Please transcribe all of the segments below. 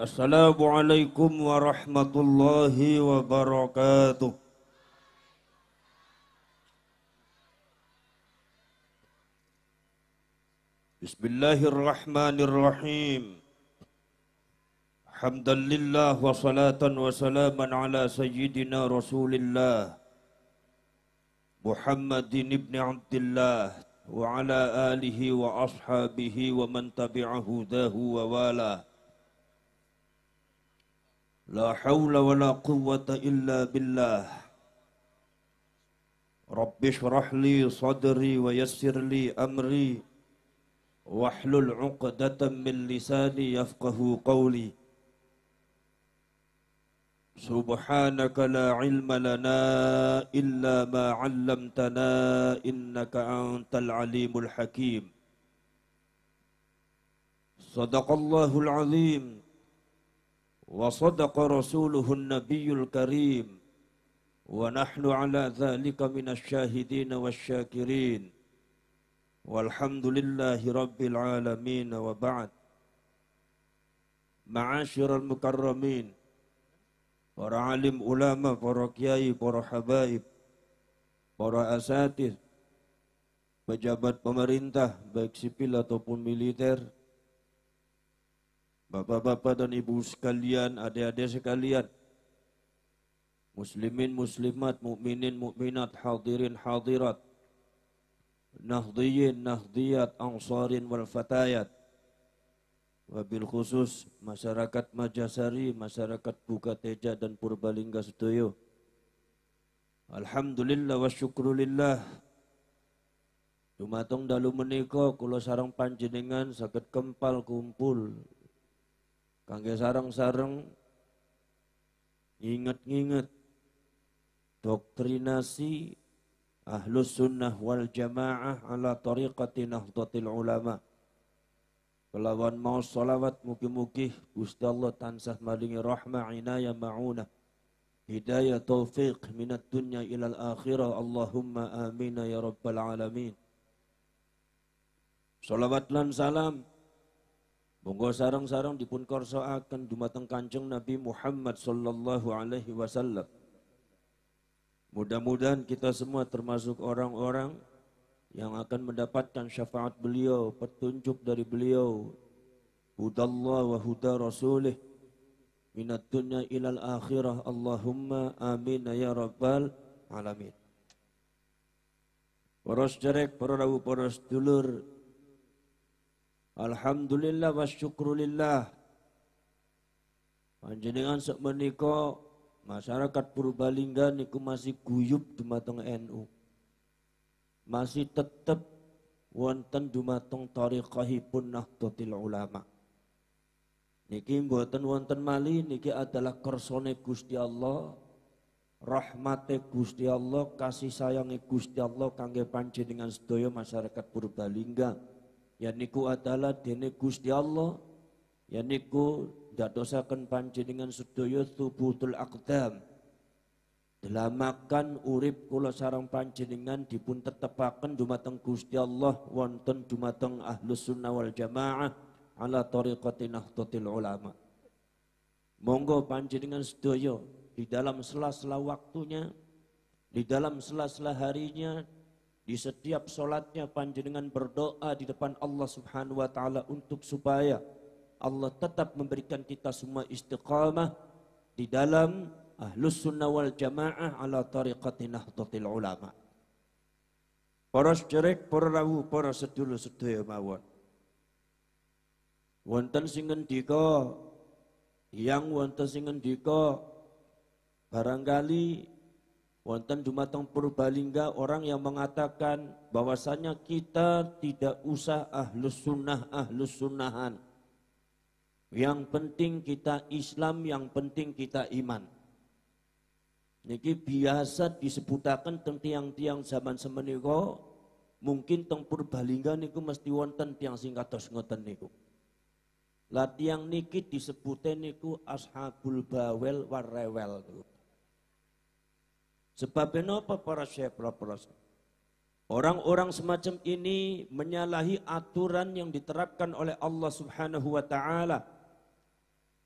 Assalamualaikum warahmatullahi wabarakatuh. Bismillahirrahmanirrahim. Hamdalillah wa salatan wa salaman ala sayyidina Rasulillah Muhammadin ibn Abdillah wa ala alihi wa ashabihi wa man tabi'ahu dahu wa wala. La hawla wa la quwwata illa billah. Rabbi shrah li sadri wa yassir li amri wahlul 'uqdatam min lisani yafqahu qawli. Subhanaka la ilma lana illa ma 'allamtana innaka antal alimul hakim. Sadaqallahul azim. Wa sadaqa rasuluhun nabiyul karim. Wa nahnu ala dhalika minasy syahidin wasyakirin. Walhamdulillahi rabbil alamin wa ba'd. Ma'asyiral mukarramin, para alim ulama, para kiai, para habaib, para asatidz, pejabat pemerintah baik sipil ataupun militer, bapak-bapak dan ibu sekalian, adik-adik sekalian, muslimin, muslimat, mukminin, mukminat, hadirin, hadirat, nahdhiyin, nahdhiyat, ansarin wal fatayat, wabil khusus masyarakat Majasari, masyarakat Bukateja dan Purbalingga sedoyo. Alhamdulillah wa syukrulillah. Dumateng dalu menika kula sareng panjenengan saged kempal kumpul kangge sareng-sareng nginget-nginget doktrinasi Ahlus Sunnah wal Jamaah ala tariqati Nahdlatul Ulama. Kelawan mau salawat mugi-mugi Gusti Allah tansah maringi rahmah inayah ma'unah hidayah taufiq minat dunya ilal akhirah. Allahumma amin ya rabbal alamin. Salawat lan salam monggo sareng-sareng dipun karsakaken dumateng Kanjeng Nabi Muhammad sallallahu alaihi wasallam. Mudah-mudahan kita semua termasuk orang-orang yang akan mendapatkan syafaat beliau, petunjuk dari beliau, hudallah wa huda rasulih minat dunya ilal akhirah. Allahumma amin ya rabbal alamin. Para sederek, para rawuh, para sedulur, alhamdulillah wa syukrulillah. Panjenengan sak menika masyarakat Purbalingga niku masih guyub dumateng NU. Masih tetep wonten dumateng tariqahipun Nahdlatul Ulama. Niki mboten wonten malih, niki adalah kersane Gusti Allah, rahmate Gusti Allah, kasih sayange Gusti Allah kangge panjenengan sedaya masyarakat Purbalingga. Ya niku adalah dene Gusti Allah, ya niku dadosaken panjenengan sedaya thubutul aqdam, delamakan urip kula sareng panjenengan dipun tetepaken dumateng Gusti Allah wonten dumateng Ahlus Sunnah wal Jamaah ala tariqati Nahdlatul Ulama. Monggo panjenengan sedaya di dalam sela-sela waktunya, di dalam sela-sela harinya, di setiap sholatnya panjenengan berdoa di depan Allah Subhanahu wa taala untuk supaya Allah tetap memberikan kita semua istiqamah di dalam Ahlus Sunnah wal Jamaah ala tariqati Nahdlatul Ulama. Para sederek, para rawuh, para sedulur sedaya mawon. Wonten sing ngendika, yang wonten sing ngendika barangkali Wonten dumateng Purbalingga orang yang mengatakan bahwasanya kita tidak usah ahlus sunnahan. Yang penting kita Islam, yang penting kita iman. Niki biasa disebutaken teng tiang-tiang zaman semenika, mungkin teng Purbalingga niku mesti wonten tiang sing kados ngoten niku. Lah tiang niki disebute niku ashabul bawel warrewel niku. Sebabnya apa para syekh, para orang-orang semacam ini menyalahi aturan yang diterapkan oleh Allah Subhanahu wa taala.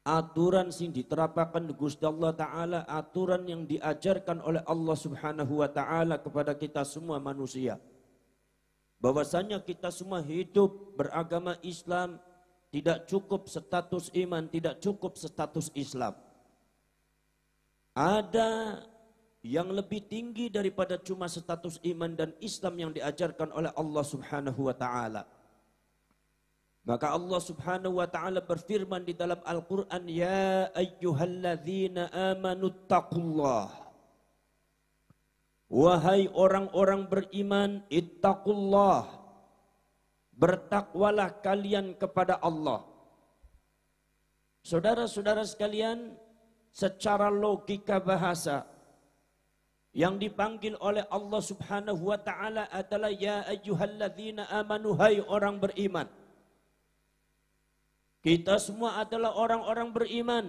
Aturan sing diterapkan Gusti Allah taala, aturan yang diajarkan oleh Allah Subhanahu wa taala kepada kita semua manusia. Bahwasanya kita semua hidup beragama Islam, tidak cukup status iman, tidak cukup status Islam. Ada yang lebih tinggi daripada cuma status iman dan Islam yang diajarkan oleh Allah Subhanahu wa taala. Maka Allah Subhanahu wa taala berfirman di dalam Al-Qur'an, ya ayyuhalladzina amanu taqullah. Wahai orang-orang beriman, ittaqullah. Bertakwalah kalian kepada Allah. Saudara-saudara sekalian, secara logika bahasa yang dipanggil oleh Allah Subhanahu wa taala adalah ya ayyuhalladzina amanu, hai orang beriman. Kita semua adalah orang-orang beriman.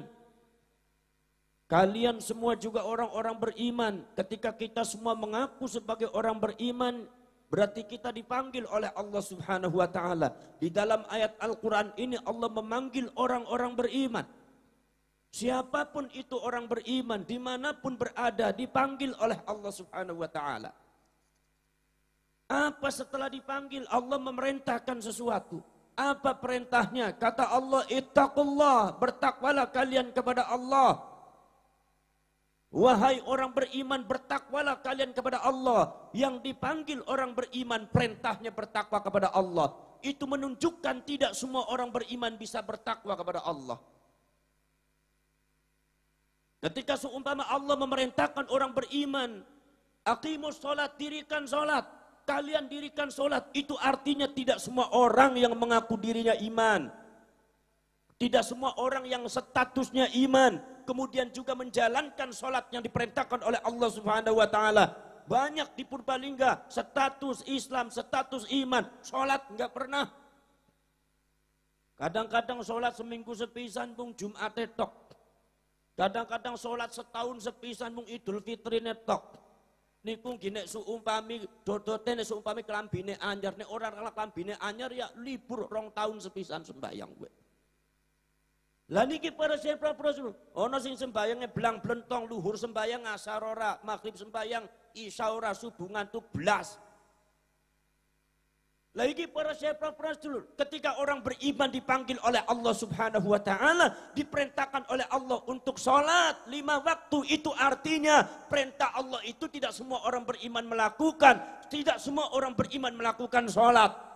Kalian semua juga orang-orang beriman. Ketika kita semua mengaku sebagai orang beriman, berarti kita dipanggil oleh Allah Subhanahu wa taala. Di dalam ayat Al-Qur'an ini Allah memanggil orang-orang beriman. Siapapun itu orang beriman, dimanapun berada, dipanggil oleh Allah Subhanahu wa ta'ala. Apa setelah dipanggil? Allah memerintahkan sesuatu. Apa perintahnya? Kata Allah, ittaqullah, bertakwalah kalian kepada Allah. Wahai orang beriman, bertakwalah kalian kepada Allah. Yang dipanggil orang beriman, perintahnya bertakwa kepada Allah. Itu menunjukkan tidak semua orang beriman bisa bertakwa kepada Allah. Ketika seumpama Allah memerintahkan orang beriman, aqimus sholat, dirikan sholat, kalian dirikan sholat, itu artinya tidak semua orang yang mengaku dirinya iman. Tidak semua orang yang statusnya iman, kemudian juga menjalankan sholat yang diperintahkan oleh Allah Subhanahu wa ta'ala. Banyak di Purbalingga, status Islam, status iman, sholat enggak pernah. Kadang-kadang sholat seminggu sepisan pun Jumat tok. Kadang-kadang sholat setahun sepisan mung Idul Fitri netok. Niku gini seumpami dodote nek seumpami kelambine anyar, nek orang kelambine anyar ya libur 2 tahun sepisan sembahyang gue. Lah niki para syekh ana sing sembayange blang blentong, luhur sembayang asar ora, maghrib sembayang isya ora, subuh ngantuk blas. Lagi para syekh dulu, ketika orang beriman dipanggil oleh Allah Subhanahu wa taala, diperintahkan oleh Allah untuk sholat 5 waktu, itu artinya perintah Allah itu tidak semua orang beriman melakukan, tidak semua orang beriman melakukan sholat.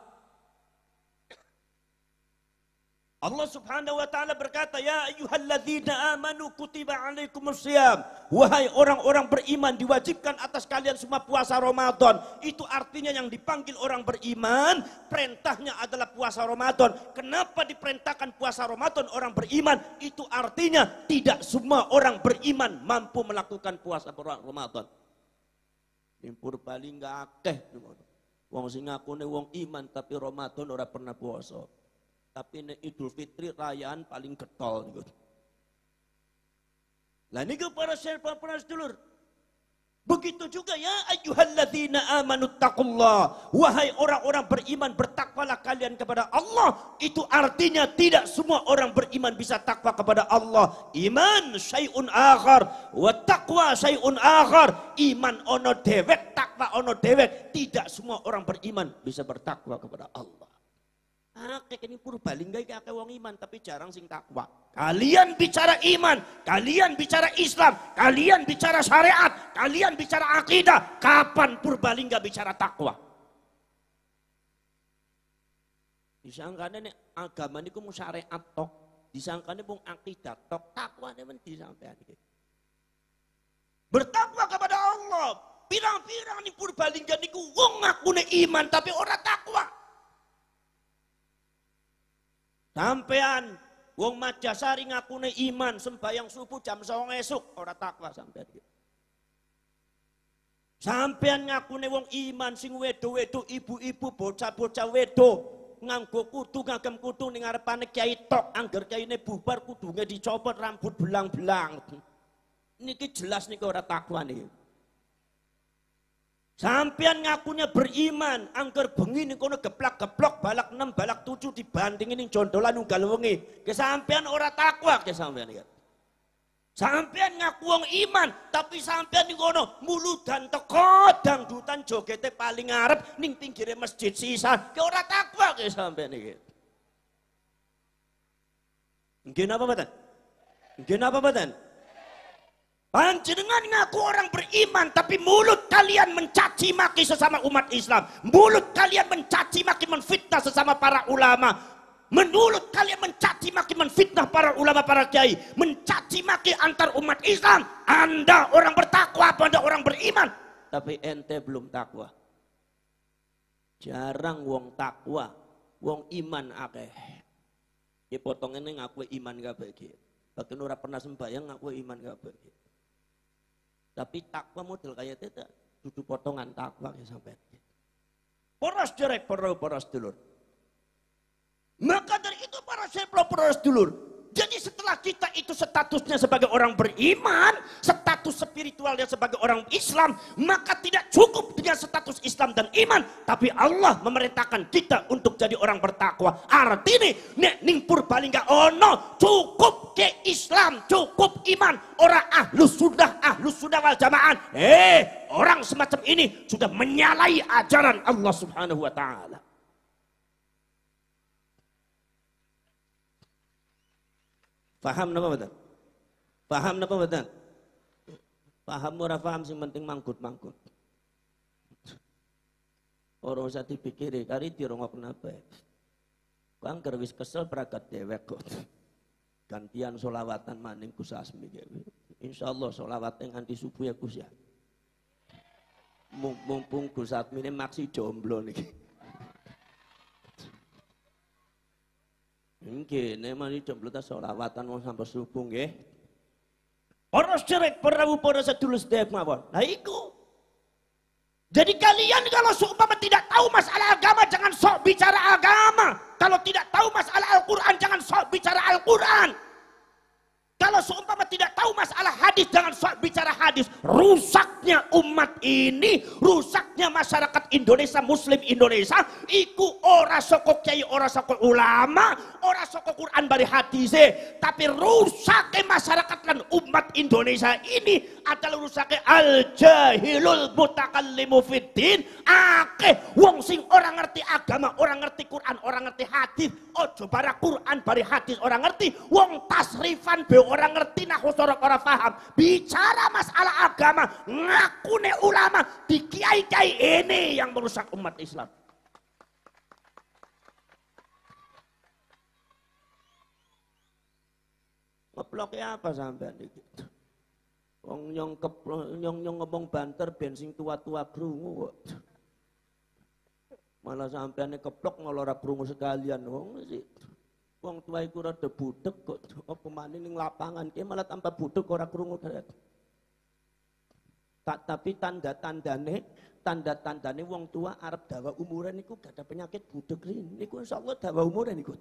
Allah Subhanahu wa taala berkata, ya ayyuhalladzina amanu kutiba alaikumusiyam. Wahai orang-orang beriman, diwajibkan atas kalian semua puasa Ramadan. Itu artinya yang dipanggil orang beriman, perintahnya adalah puasa Ramadan. Kenapa diperintahkan puasa Ramadan orang beriman? Itu artinya tidak semua orang beriman mampu melakukan puasa Ramadan. Impur paling gak akeh. Wong sing ngakune wong iman tapi Ramadan ora pernah puasa. Tapi ini Idul Fitri rayaan paling getol gitu. Lah niku para syekh para sedulur. Begitu juga ya ayyuhalladzina amanu taqullah. Wahai orang-orang beriman, bertakwalah kalian kepada Allah. Itu artinya tidak semua orang beriman bisa takwa kepada Allah. Iman syai'un akhar wa taqwa syai'un akhar. Iman ono dewek, takwa ono dewek. Tidak semua orang beriman bisa bertakwa kepada Allah. Akeh ini Purbalingga iki akeh wong iman tapi jarang sing takwa. Kalian bicara iman, kalian bicara Islam, kalian bicara syariat, kalian bicara akidah. Kapan Purbalingga bicara takwa? Disangkane nek agama niku mung syariat tok, disangkane mung akidah tok, takwane men disampean iki. Bertakwa kepada Allah, orang ning Purbalingga niku wong ngakune iman tapi ora takwa. Sampean wong Majasari ngakune iman sembahyang subuh jam 09.00 esuk ora takwa sampean. Sampean ngakune wong iman sing wedo-wedo ibu-ibu bocah-bocah wedo nganggo kudu ngagem kudu ning ngarepane kiai tok angger kiyaine bubar kudunge dicopot rambut belang-belang. Niki jelas niki ora takwa niki. Sampean ngakunya beriman, angger bengi ning kono geplak-geplok balak 6 balak 7 dibandingin ning jondolan unggal wengi. Ke sampean ora takwa ke sampean iki. Sampean ngaku wong iman, tapi sampean ning kono muludan teko dangdutan jogete paling ngarep ning pinggire masjid sisan. Ke ora takwa ke sampean iki. Nggih napa mboten? Nggih napa mboten? Panjenengan ngaku orang beriman, tapi mulut kalian mencaci maki sesama umat Islam. Mulut kalian mencaci maki menfitnah sesama para ulama. Mulut kalian mencaci maki menfitnah para ulama, para kiai. Mencaci maki antar umat Islam. Anda orang bertakwa apa Anda orang beriman? Tapi ente belum takwa. Jarang wong takwa, wong iman akeh. Ya potong ini ngaku iman kabeh iki. Bahkan ora pernah sembahyang ngaku iman kabeh iki. Tapi takwa model kayak itu duduk potongan takwa ya sampai. Poros derek poros dulur. Maka dari itu para poros dulur. Jadi setelah kita itu statusnya sebagai orang beriman, status spiritualnya sebagai orang Islam, maka tidak cukup dengan status Islam dan iman, tapi Allah memerintahkan kita untuk jadi orang bertakwa. Artinya nek ning Purbalingga ono cukup ke Islam, cukup iman, orang ahlus sunnah wal jamaah. Orang semacam ini sudah menyalahi ajaran Allah Subhanahu wa taala. Paham napa mboten? Paham napa mboten? Paham ora paham sing penting manggut-manggut. Ora usah dipikiri kari dirongokna bae. Kang ger wis kesel berangkat dewek kok. Gantian sholawatan maning Gus Asmi. Insyaallah sholawate nganti subuh ya Gus ya. Mumpung Gus Asmi ini maksi jomblo niki. Nggih, nek mari jomblo ta sholawatan wong sampai subuh nggih. Para sederek para sedulur sedherek mawon. Lah iku. Jadi kalian kalau seumpama tidak tahu masalah agama jangan sok bicara agama. Kalau tidak tahu masalah Al-Qur'an jangan sok bicara Al-Qur'an. Kalau seumpama tidak tahu masalah hadis jangan sok bicara hadis. Rusaknya umat ini, rusaknya masyarakat Indonesia, Muslim Indonesia, iku ora saka kiai, ora saka ulama, ora saka Quran bari hadise, tapi rusaknya masyarakat lan umat Indonesia ini adalah rusaknya al-jahilul mutakallimu fiddin. Akeh wong sing ora ngerti agama, ora ngerti Quran, ora ngerti hadis. Ojo bara Quran bari hadis ora ngerti, wong tasrifan be orang ngerti nahwu sorok orang paham. Bicara masalah agama, ngakune ulama di kiai-kiai ini yang merusak umat Islam. Ngebloknya apa sampean iki? Wong nyong ngomong banter bensin tua-tua krungu kok. Malah sampean keplok ngelora krungu sekalian wong sih. Wong tua iku rada budek kok apa maneh ning lapangan ki malah tambah budek ora krungu derek. Tapi tanda-tandane wong tua arep dawa umuran niku gak ada penyakit budek niku insyaallah dawa umuran niku.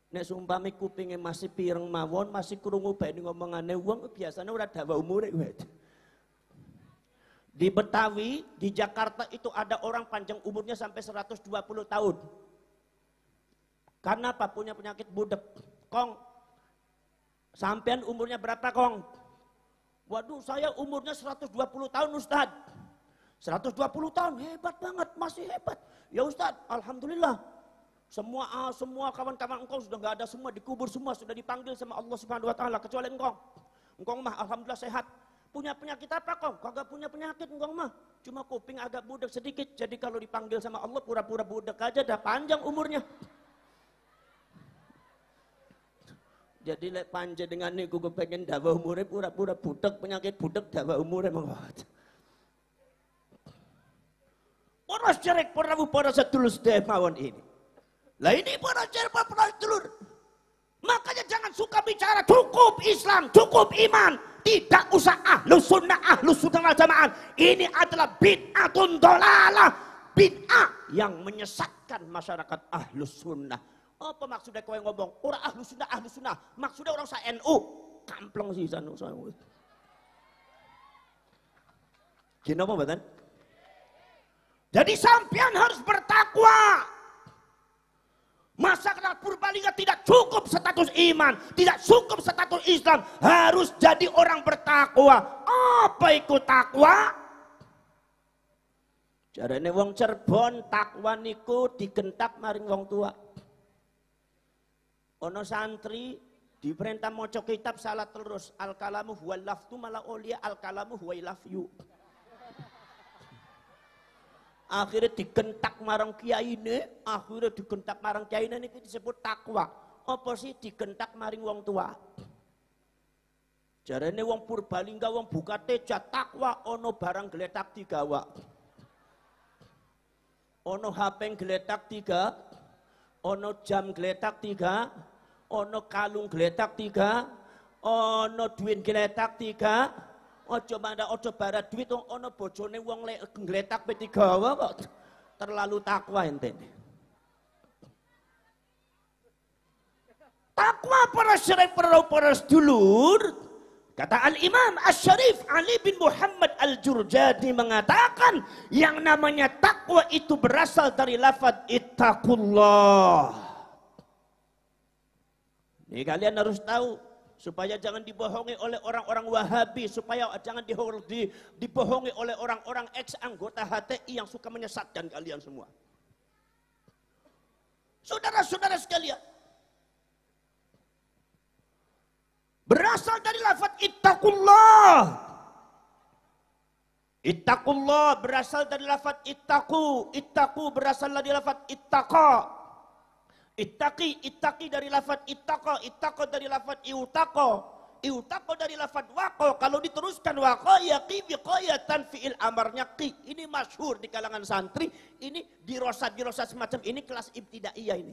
Nek sumpame kupinge masih pireng mawon masih krungu bae ngomongane wong biasanya ora dawa umure kuwi. Di Betawi, di Jakarta itu ada orang panjang umurnya sampai 120 tahun. Karena apa? Punya penyakit budek. Kong, sampean umurnya berapa Kong? Waduh saya umurnya 120 tahun Ustadz. 120 tahun, hebat banget, masih hebat. Ya Ustadz, Alhamdulillah. Semua kawan-kawan engkau sudah nggak ada semua, dikubur semua, sudah dipanggil sama Allah Subhanahu Wa Taala kecuali engkau. Engkau mah Alhamdulillah sehat. Punya penyakit apa Kong? Kagak punya penyakit engkau mah. Cuma kuping agak budek sedikit. Jadi kalau dipanggil sama Allah pura-pura budek aja, dah panjang umurnya. Jadi lek panje dengan niku pengen dawa umure pura-pura budek penyakit budek dawa umure monggo. Poros cerek perawu para sedulur sedaya mawon ini. Lah ini para cerek para sedulur. Makanya jangan suka bicara cukup Islam, cukup iman. Tidak usah ahlus sunnah wal jamaah. Ini adalah bid'atun dolalah. Bid'ah yang menyesatkan masyarakat ahlus sunnah. Apa maksudnya kau yang ngomong? Orang ahlus sunnah. Maksudnya orang sa-NU. Kampleng sih sana. Gini apa badan? Jadi sampean harus bertakwa. Masyarakat Purbalingga tidak cukup status iman, tidak cukup status Islam, harus jadi orang bertakwa. Apa itu takwa? Jarane wong Cirebon takwa niku digentak maring wong tua. Ono santri diperintah maca kitab salah terus, al kalamu huwal laftu mala aulia al kalamu huwai love you. Akhirnya digentak marang kiai ini, ini disebut takwa. Apa sih digentak maring wong tua? Jarane wong Purbalingga wong buka teja takwa ono barang geletak digawa. Ono HP geletak 3, ono jam geletak 3, ono kalung geletak 3, ono duit geletak 3. Ojo bara duit ono bojone wong lek gletak pe digawa kok terlalu takwa ente. Takwa para syarif para sedulur. Kata Al-Imam Asy-Syarif Ali bin Muhammad Al-Jurjani mengatakan yang namanya takwa itu berasal dari lafaz ittaqullah. Ini kalian harus tahu. Supaya jangan dibohongi oleh orang-orang Wahabi, supaya jangan dibohongi oleh orang-orang ex-anggota HTI yang suka menyesatkan kalian semua. Saudara-saudara sekalian, berasal dari lafaz ittaqullah. Ittaqullah berasal dari lafaz ittaqu. Ittaqu berasal dari lafaz ittaqa. Ittaqi dari lafaz ittaqa dari lafaz iutaqa dari lafaz waqo. Kalau diteruskan waqo yaqi biqayatan fi'il amarnya qi. Ini masyhur di kalangan santri, ini dirosat semacam ini kelas ibtidaiyah ini.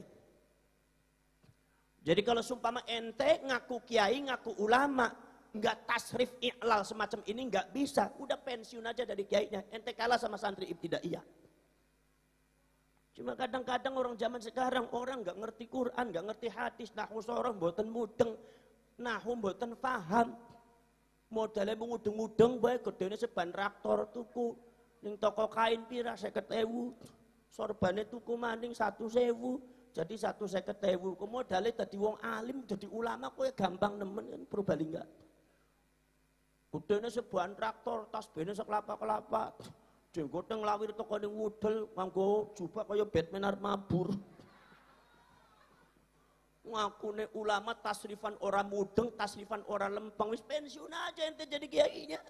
Jadi kalau sumpama ente ngaku kiai, ngaku ulama, enggak tasrif i'lal semacam ini enggak bisa, udah pensiun aja dari kiainya. Ente kalah sama santri ibtidaiyah. Cuma kadang-kadang orang zaman sekarang orang nggak ngerti Quran, nggak ngerti hadis, nahwu sorong, mboten mudeng, nahwu mboten paham. Modalnya mengudeng-udeng bae gedene seban traktor tuku ning toko kain pira 50.000. Sorbane tuku maning 1.000, jadi 150.000. Ku modale dadi wong alim, dadi ulama kowe gampang nemen kan Purbalingga. Gedene seban traktor, tas bene sekelapa-kelapa. Jenggot yang lawir toko ning mudel nganggo jubah kaya Batman arep mabur. Ngakune ulama tasrifan orang mudeng, tasrifan orang lempeng, wis pensiun aja ente jadi kiainya.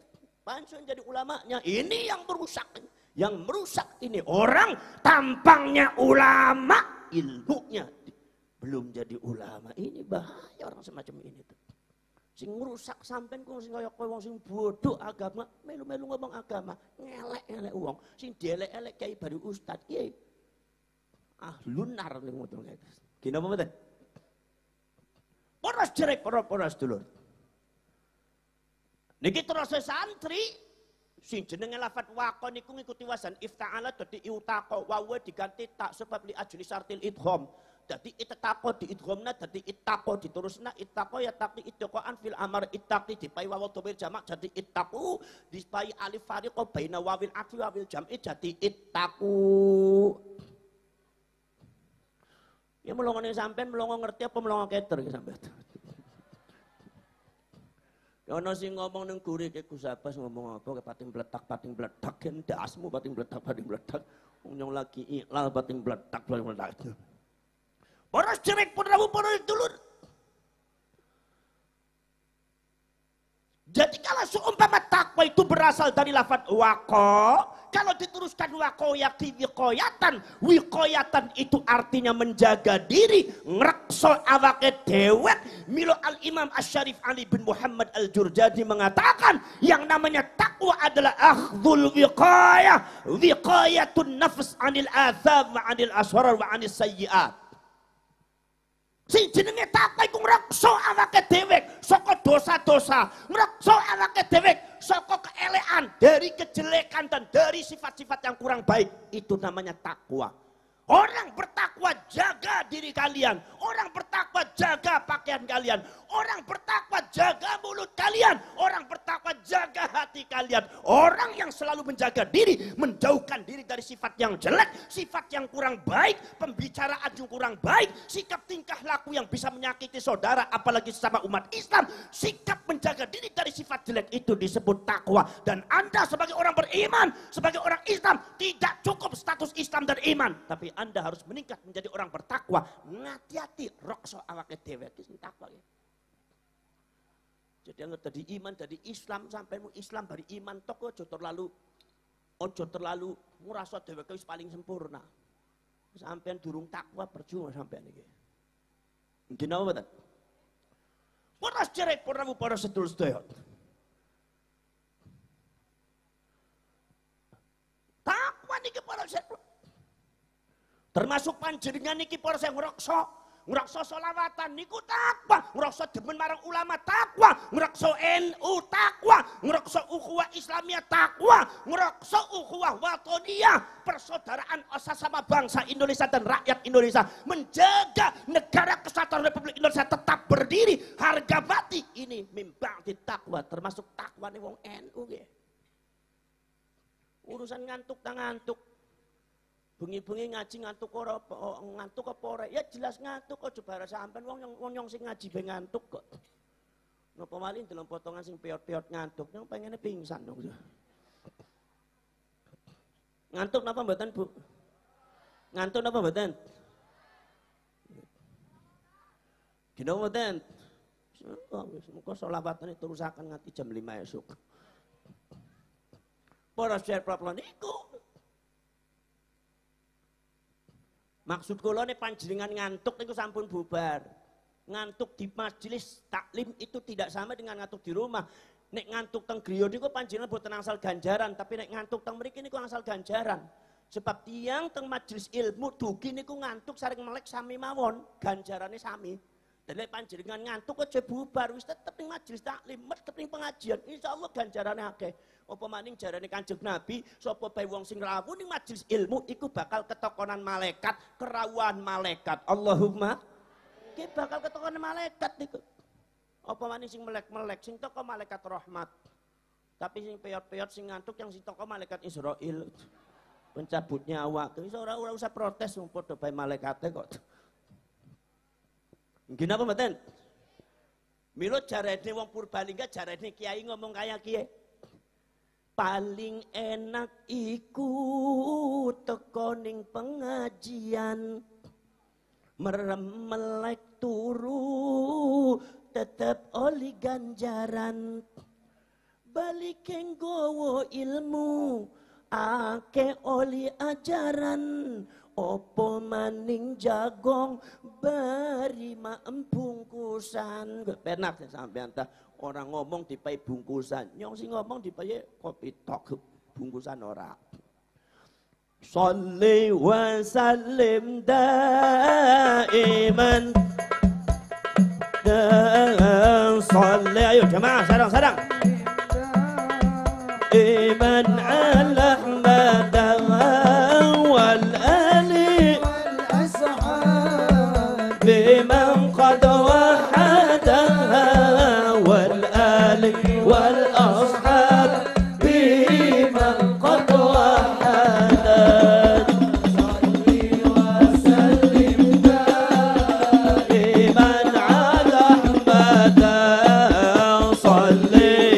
Pensiun jadi ulamanya. Ini yang merusak. Yang merusak ini orang tampangnya ulama, ilmunya belum jadi ulama. Ini bahaya orang semacam ini tuh. Sing ngrusak sampean kok sing kaya kowe wong sing bodoh agama, melu-melu ngomong agama, ngelek-ngelek wong. Sing dielek-elek kiai baru ustad, kiai. Ah lunar ning ngono kae. Gini apa mboten? Poros jerek poros dulur. Niki terus santri sing jenenge lafaz waqo niku ngikuti wasan ifta'ala dadi iutaqa wawe diganti tak sebab li ajli syartil idgham. Jadi ittaqo di idghamna dadi ittaqo diterusna ittaqo ya taqi ittaqan fil amar ittaqi dipai wawu dhamir jamak jadi ittaqu dipai alif fariqo baina wawil atfi wawil jam'i jadi ittaqu. Ya melongone sampean melongo ngerti apa melongo keter iki sampean. Ya ana sing ngomong ning guri ki Gus Abbas ngomong apa pating bletak gen dasmu pating bletak nyong lagi iklal pating bletak. Poros jerek poros dulur. Jadi kalau seumpama takwa itu berasal dari lafaz waqo, kalau diteruskan waqoyati wikoyatan itu artinya menjaga diri, ngrekso awake dewek. Milo al-Imam Asy-Syarif Ali bin Muhammad Al-Jurjani mengatakan yang namanya takwa adalah akhdhul wiqayah, wiqayatun nafs 'anil atham wa 'anil asrar wa 'anis sayyi'at. Sing jenenge takwa iku ngrekso awake dhewek saka dosa-dosa, ngrekso awake dhewek saka keelekan, dari kejelekan dan dari sifat-sifat yang kurang baik. Itu namanya takwa. Orang bertakwa jaga diri kalian, orang bertakwa jaga pakaian kalian, orang bertakwa jaga mulut kalian, orang bertakwa jaga hati kalian. Orang yang selalu menjaga diri, menjauhkan diri dari sifat yang jelek, sifat yang kurang baik, pembicaraan yang kurang baik, sikap tingkah laku yang bisa menyakiti saudara, apalagi sesama umat Islam. Sikap menjaga diri dari sifat jelek itu disebut takwa. Dan Anda sebagai orang beriman, sebagai orang Islam, tidak cukup status Islam dan iman, tapi Anda harus meningkat menjadi orang bertakwa. Ngati-hati rokso awake dhewe iki takwa ya. Jadi yang tadi iman dari Islam sampai Islam dari iman tok ojo terlalu ngrasa dheweke wis paling sempurna. Sampeyan durung takwa percuma sampeyan iki. Nggih napa mboten? Para sedherek para sedulur-sedulur. Takwa niki para sedulur. Termasuk panjenengan niki para sing ngraksa sholawatan niku takwa, ngraksa demen marang ulama takwa, ngraksa NU takwa, ngraksa ukhuwah Islamiyah takwa, ngraksa ukhuwah watoniyah, persaudaraan sesama bangsa Indonesia dan rakyat Indonesia, menjaga negara kesatuan Republik Indonesia tetap berdiri harga mati. Ini mimbang di takwa, termasuk takwane wong NU nggih. Urusan ngantuk tak ngantuk. Bengi-bengi ngaji ngantuk apa ora? Ya jelas ngantuk kok jebara sampean wong sing ngaji ben ngantuk kok. Napa malih delok potongan sing peot-peot ngantuk, yang pengene pingsan dong. Ngantuk napa mboten, Bu? Ngantuk napa mboten? Gino mboten. Wis muga selawatane terusaken nganti jam 5 esuk. Para sedherek niku maksud kula nek panjenengan ngantuk niku sampun bubar. Ngantuk di majelis taklim itu tidak sama dengan ngantuk di rumah. Nek ngantuk teng griya niku panjenengan boten angsal ganjaran, tapi nek ngantuk teng mriki niku angsal ganjaran. Sebab tiyang teng majelis ilmu dugi niku ngantuk sareng melek sami mawon, ganjarane sami. Dan nek panjenengan ngantuk aja bubar, wis tetep ning majelis taklim, tetep ning pengajian, insyaallah ganjarane akeh. Apa maning jarane Kanjeng Nabi, sapa bae wong sing rawuh ning majelis ilmu iku bakal ketokonan malaikat, kerawuhan malaikat. Allahumma ki bakal ketokonan malaikat niku. Apa maning sing melek-melek, sing teko malaikat rahmat. Tapi sing peyot-peyot sing ngantuk yang sing teko malaikat Israil. Pencabut nyawa. Wis ora usah protes wong padha bae malaikate kok. Nggih napa mboten? Mila jarene wong Purbalingga, jarene kiai ngomong kaya kiye. Paling enak iku teko ning pengajian, merem melek turu tetep oli ganjaran, balik nggowo ilmu ake oli ajaran, opo maning jagong bari bungkusan. Penak sampean ta. Orang ngomong dipai bungkusan, nyong sing ngomong dipai kopi tok bungkusan ora. Sholli wa sallim daiman. Sholli ayo jemaah sarang-sarang. Iman ala Ahmad wal ali wal ashab biman qad wahadaha والأصحاب بمن قد وحدت صلي وسلم دائما على أحمد صلي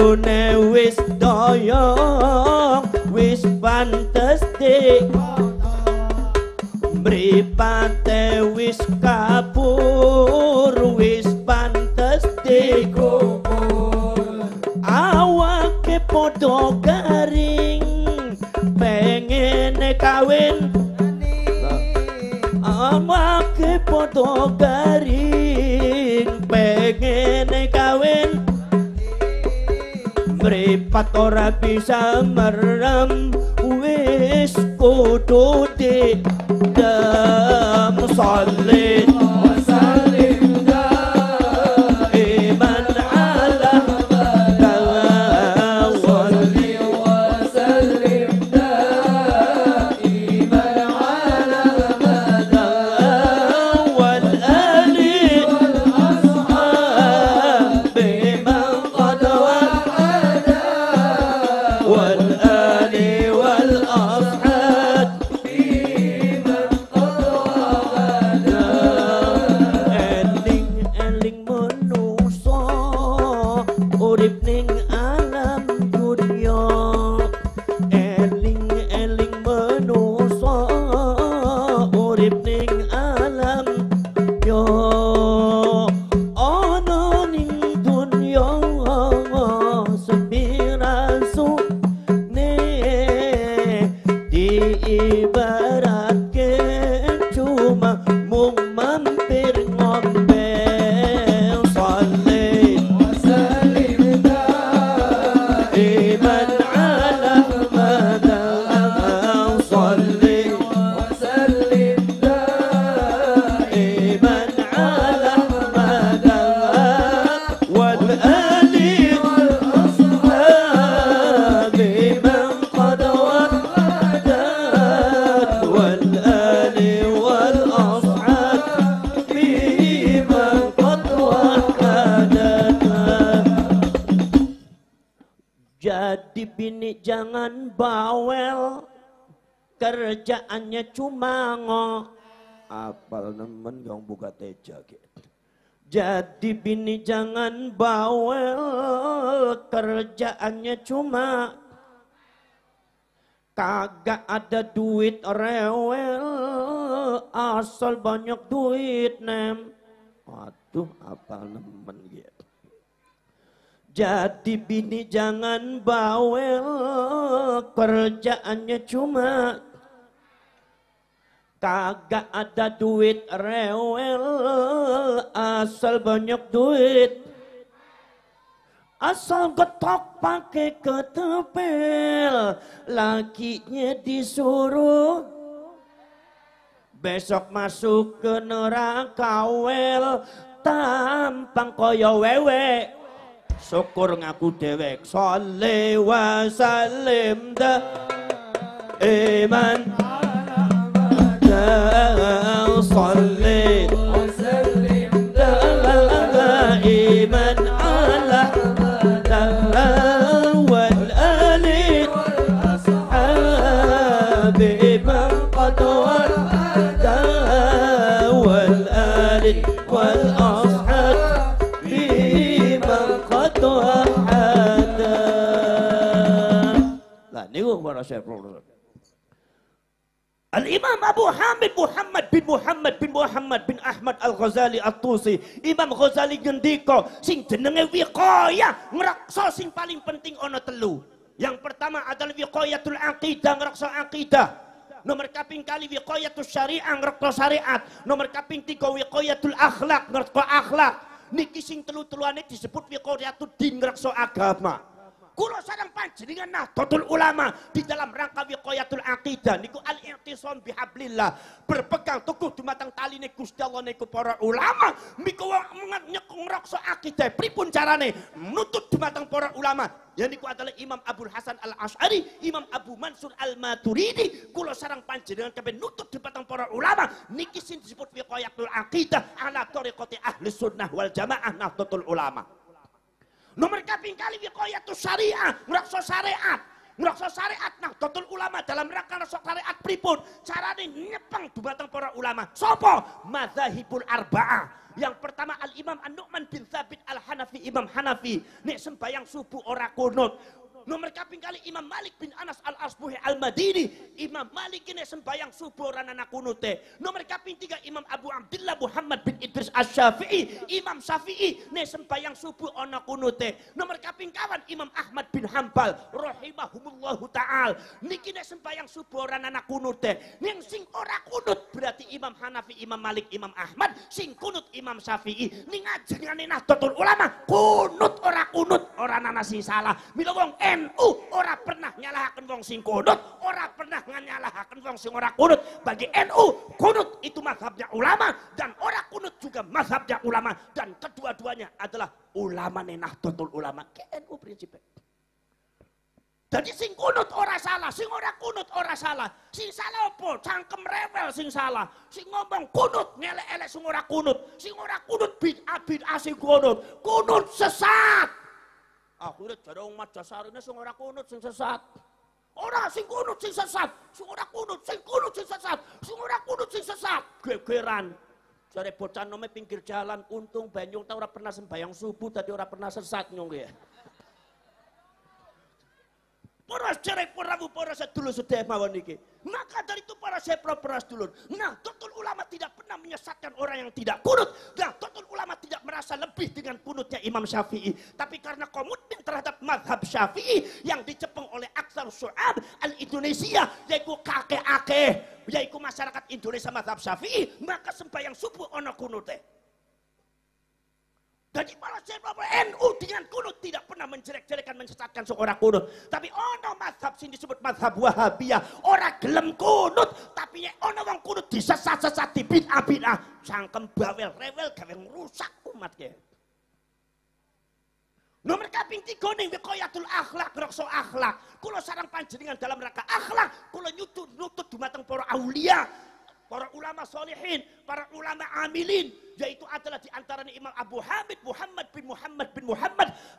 bojone wis doyong wis pantes dik mripate wis kabur wis pantes dikubur awake padha garing pengene kawin awake padha garing pengene kawin mripat ora bisa merem wis kudu didem sholli wa sallim daiman ala sholli wa sallim daiman ala wal ali wal ashab biman qad wa'ada wal ali wal ashab biman qad wa'ada eling eling manusa urip ning alam dunya eling eling manusa urip ning alam yo ana ning dunya sepirasune diibaratke cuma mung mampir ngombe sholli wa sallim daiman ala mada sholli wa sallim daiman ala mada wal ali wal ashab biman qad wa'ada wal ali wal ashab biman qad wa'ada. Jadi bini jangan bawel, kerjaannya cuma apal nemen yang buka teja gitu. Jadi bini jangan bawel, kerjaannya cuma kagak ada duit rewel, asal banyak duit nem. Waduh apal nemen gitu. Jadi bini jangan bawel, kerjaannya cuma kagak ada duit rewel, asal banyak duit, asal getok pakai ketepel, lakinya disuruh besok masuk ke neraka wel, tampang koyo wewe. Syukur ngaku dewek sholli wa sallim daiman sholli wa sallim daiman ala wal ali wal ashab biman qad wa'ada wal ali wal ashab biman qad wa'ada. Lah niku para syekh Al-Imam Abu Hamid Muhammad bin Ahmad Al-Ghazali At-Tusi. Imam Ghazali ngendika sing jenenge wiqayah ngreksa sing paling penting ana telu. Yang pertama adalah wiqayatul aqidah, ngreksa aqidah. Nomor kaping kali wiqayatul syariah, ngreksa syariat. Nomor kaping 3 wiqayatul akhlak, ngreksa akhlak. Niki sing telu-teluane disebut wiqayatul din, ngreksa agama. Kulo sareng panjenengan Nahdlatul Ulama di dalam rangka wiqayatul aqidah niku al-i'tisam bihablillah, berpegang teguh dumateng taline Gusti Allah niku para ulama niku ngreksa akidah. Pripun carane nutut dumateng para ulama? Ya niku adalah Imam Abdul Hasan Al-Asy'ari, Imam Abu Mansur Al-Maturidi. Kulo sareng panjenengan kabeh nutut dumateng para ulama niki sing disebut wiqayatul aqidah ala thariqati ahli sunnah wal jamaah Nahdlatul Ulama. Nomor kaping kali wiqayatus syariah, ngreksa syariat. Ngrasa syariat Nahdlatul Ulama dalam rangka ngrasa syariat pripun? Carane nyepeng dumateng para ulama. Sapa? Madzhabul arba'ah. Yang pertama Al-Imam An-Nu'man bin Tsabit Al-Hanafi, Imam Hanafi. Nek sembayang subuh ora kunut. Nomor kaping kali Imam Malik bin Anas Al-Asbuhi Al-Madini. Imam Malik ini sembayang subuh ora nana kunute. Nomor kaping 3 Imam Abu Abdullah Muhammad bin Idris Asy-Syafi'i. Imam Syafi'i ne sembayang subuh ana kunute. Nomor kaping kawan Imam Ahmad bin Hambal rahimahumullahu taala. Niki nek sembayang subuh ora nana kunute. Ning sing ora kunut berarti Imam Hanafi, Imam Malik, Imam Ahmad, sing kunut Imam Syafi'i. Ning ajengane Nahdlatul Ulama kunut ora nana sing salah. Mila wong NU ora pernah nyalahaken wong sing kunut, ora pernah nyalahaken wong sing ora kunut. Bagi NU, kunut itu mazhabnya ulama dan ora kunut juga mazhabnya ulama dan kedua-duanya adalah ulama Nahdlatul Ulama. Ke NU prinsipnya. Jadi sing kunut ora salah, sing ora kunut ora salah. Sing salah apa? Cangkem rewel sing salah. Sing ngomong kunut ngelek-elek sing ora kunut. Sing ora kunut bid'ah sing kunut. Kunut sesat. Akhirnya jare wong Madasarine sing ora kunut sing sesat. Ora sing kunut sing sesat, sing ora kunut sing sesat, sing ora kunut sing sesat. Gegeran. Jare bocah nome pinggir jalan, untung Banyung ta ora pernah sembayang subuh dadi ora pernah sesat nyong ya. Para cerek para sedulur sedaya mawon niki. Maka dari itu para sedulur, Nahdlatul Ulama tidak pernah menyesatkan orang yang tidak kunut. Nahdlatul Ulama tidak merasa lebih dengan kunutnya Imam Syafi'i, tapi karena komitmen terhadap mazhab Syafi'i yang dicepeng oleh aksar syu'ab al-Indonesia, yaitu kakek-akeh, yaitu masyarakat Indonesia mazhab Syafi'i, maka sembahyang subuh ana kunute. Jadi para NU dengan kunut tidak pernah menjelek-jelekan menyesatkan seorang kunut. Tapi ono mazhab sing disebut mazhab Wahabiyah, ora gelem kunut, tapi nek ono wong kunut disesat-sesat di bid'ah, cangkem bawel rewel gawe ngrusak umat ke. Nomor kaping 3 ning wiqayatul akhlak, reksa akhlak. Kula sareng panjenengan dalam rangka akhlak, kula nutut dumateng para aulia, para ulama solihin, para ulama amilin, yaitu adalah diantaranya Imam Abu Hamid Muhammad